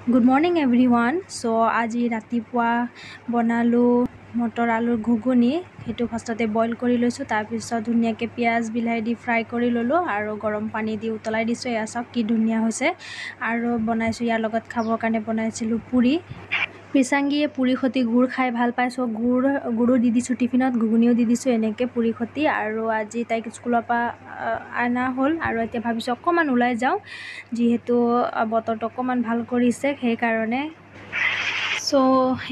Good morning everyone. So আজি ৰাতিপুৱা বনালো মটৰ আলুৰ ঘুগুনি হেতু ফাৰ্ষ্টতে বইল কৰি লৈছো তাৰ পিছত ধুনিয়াকে পিয়াজ বিলাহী দি ফ্ৰাই কৰি ললো আৰু গৰম পানী দি উতলাই দিছো এয়া সব কি ধুনিয়া হৈছে আৰু বনাইছো ইয়াৰ লগত খাবৰ কাৰণে বনাইছিলো পুৰি পিসাঙ্গিয়ে পুৰি খতি গুড় খাই ভাল পায় সো গুড়ো দি দিছো টিফিনত ঘুগুনিও দি দিছো এনেকে পুৰি খতি আৰু আজি তাইক স্কুলৰ পৰা আনা হল আৰু এতিয়া ভাবিছো অকমান উলাই যাও যেহেতু বতৰটো অকমান ভাল কৰিছে সেই কাৰণে সো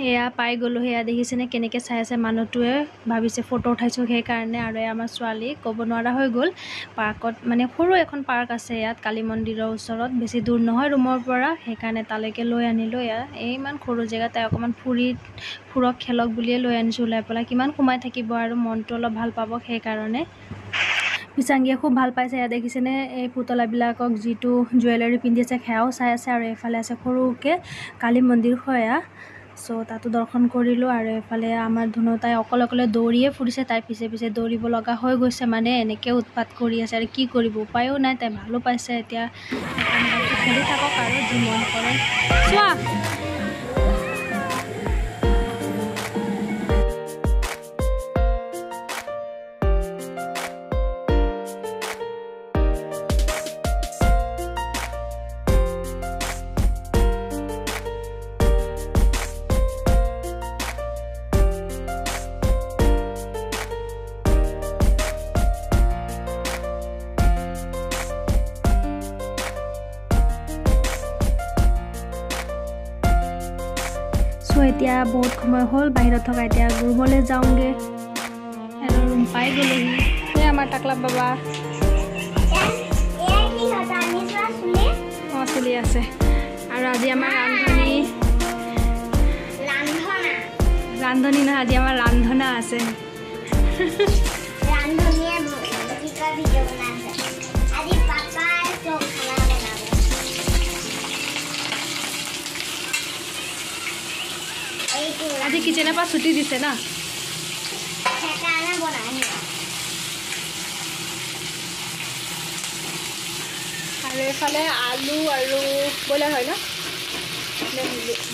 এয়া পাই গলো হেয়া দেখিছেনে কেনেকে চাই আছে মানুহটোৱে ভাবিছে ফটো উঠাইছো সেই কাৰণে আৰু আমাৰ ছোৱালী ক'ব নোৱাৰা হৈ গল পাৰ্কত মানে সৰু এখন পাৰ্ক আছে ইয়াত কালী মন্দিৰৰ ওচৰত বেছি দূৰ নহয় ৰুমৰ পৰা সেই কাৰণে তালৈকে লৈ আনিলো এয়া ইমান সৰু জেগা তাই অকমান ফুৰক খেলক বুলিয়ে লৈ আনিছো উলাই পলা কিমান সময় থাকিব আৰু মনটো অলপ ভাল পাব সেই কাৰণে পিসাঙ্গিয়ে খুব ভাল পাইছে এয়া দেখিছেনে এই পুতলাবিলাকক যিটো জুৱেলাৰী পিন্ধি আছে খেয়াও চাই আছে আৰু এফালে আছে সৰুকে কালী মন্দিৰ হয়া সো তাতো দৰ্শন কৰিলো আৰু এফালে আমাৰ ধুনতাই অকলে দৌৰিয়ে ফুৰিছে তাই পিছে দৌৰিব লগা হৈ গৈছে মানে এনেকে উৎপাত কৰি আছে আৰু কি কৰিব উপায়ও নাই তাই ভালো পাইছে এতিয়া খেলি থাকক আৰু যি মন কৰে চোৱা সো এতিয়া বহুত সময় হল বাহিৰত থকা এতিয়া ৰুমলৈ যাওঁগে আৰু ৰুম পাই গলোহি এ আমাৰ টাকলা বাবা চলি আছে আৰু আজি আমাৰ ৰান্ধনী নহয় আজি আমাৰ ৰান্ধনা আছে আজি কিচেনৰ পৰা ছুটি দিছে না আৰু এফালে আলু আৰু বইলাৰ হয় না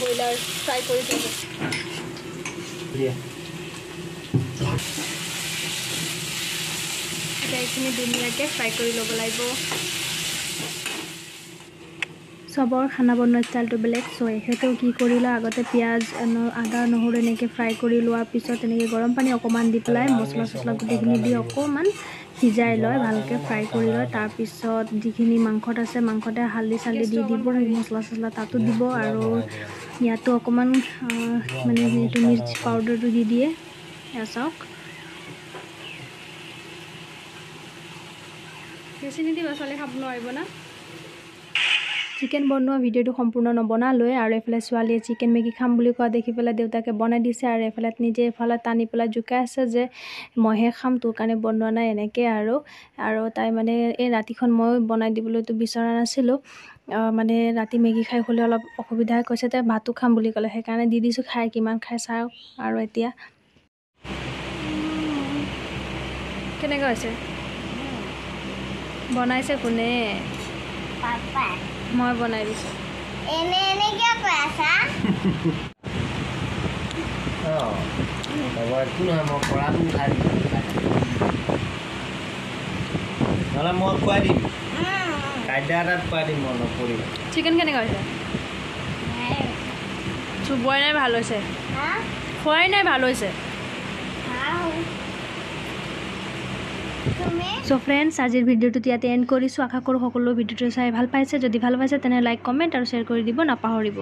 বইলাৰ ফ্ৰাই কৰি দিছে এইখিনি ধুনীয়াকৈ ফ্ৰাই কৰি ল'ব লাগিব সবৰ খানা বনোৱা ষ্টাইলটো বেলেগ সো এখেতেও কি কৰিলে আগতে পিয়াজ আদা নহৰু এনেকৈ ফ্ৰাই কৰি লোৱাৰ পিছত এনেকৈ গৰম পানী অকণমান দি পেলাই মছলা গোটেইখিনি দি অকণমান সিজাই লয় ভালকৈ ফ্ৰাই কৰি লয় তাৰপিছত যিখিনি মাংসত আছে মাংসতে হালধি চালধি দি দিব মছলা তাতো দিব আৰু ইয়াতো অকণমান মানে যিটো মিৰ্চি পাউডাৰটো দি দিয়ে এয়া চাওক বেছি নিদিব ছোৱালী খাব নোৱাৰিব না চিকেন বনোৱা ভিডিঅ'টো সম্পূৰ্ণ নবনালৈ আৰু এফালে ছোৱালীয়ে চিকেন মেগী খাম বুলি কোৱা দেখি পেলাই দেউতাকে বনাই দিছে আৰু এফালে নিজে এফালে টানি পেলাই জুকাই আছে যে মইহে খাম তোৰ কাৰণে বনোৱা নাই এনেকৈ আৰু তাই মানে এই ৰাতিখন মই বনাই দিবলৈতো বিচৰা নাছিলোঁ মানে ৰাতি মেগী খাই হ'লে অলপ অসুবিধা কৈছে তাই ভাতো খাম বুলি ক'লে সেইকাৰণে দি দিছোঁ খাই কিমান খাই চাওক আৰু এতিয়া কেনেকুৱা হৈছে বনাইছে কোনে মই বনাই দিছো এনে কিয় কৈ আছা বাবা একো নহয় মই পৰাটো খাই দিম নহ'লে মই খুৱাই দিম কাইদা এটাত খুৱাই দিম মই নপৰিব চিকেন কেনেকুৱা হৈছে চুবুৱাই নাই ভাল হৈছে খোৱাই নাই ভাল হৈছে সো ফ্ৰেণ্ডছ আজিৰ ভিডিঅ'টো ইয়াতে এণ্ড কৰিছোঁ আশা কৰোঁ সকলো ভিডিঅ'টো চাই ভাল পাইছে যদি ভাল পাইছে তেনে লাইক কমেণ্ট আৰু শ্বেয়াৰ কৰি দিব নাপাহৰিব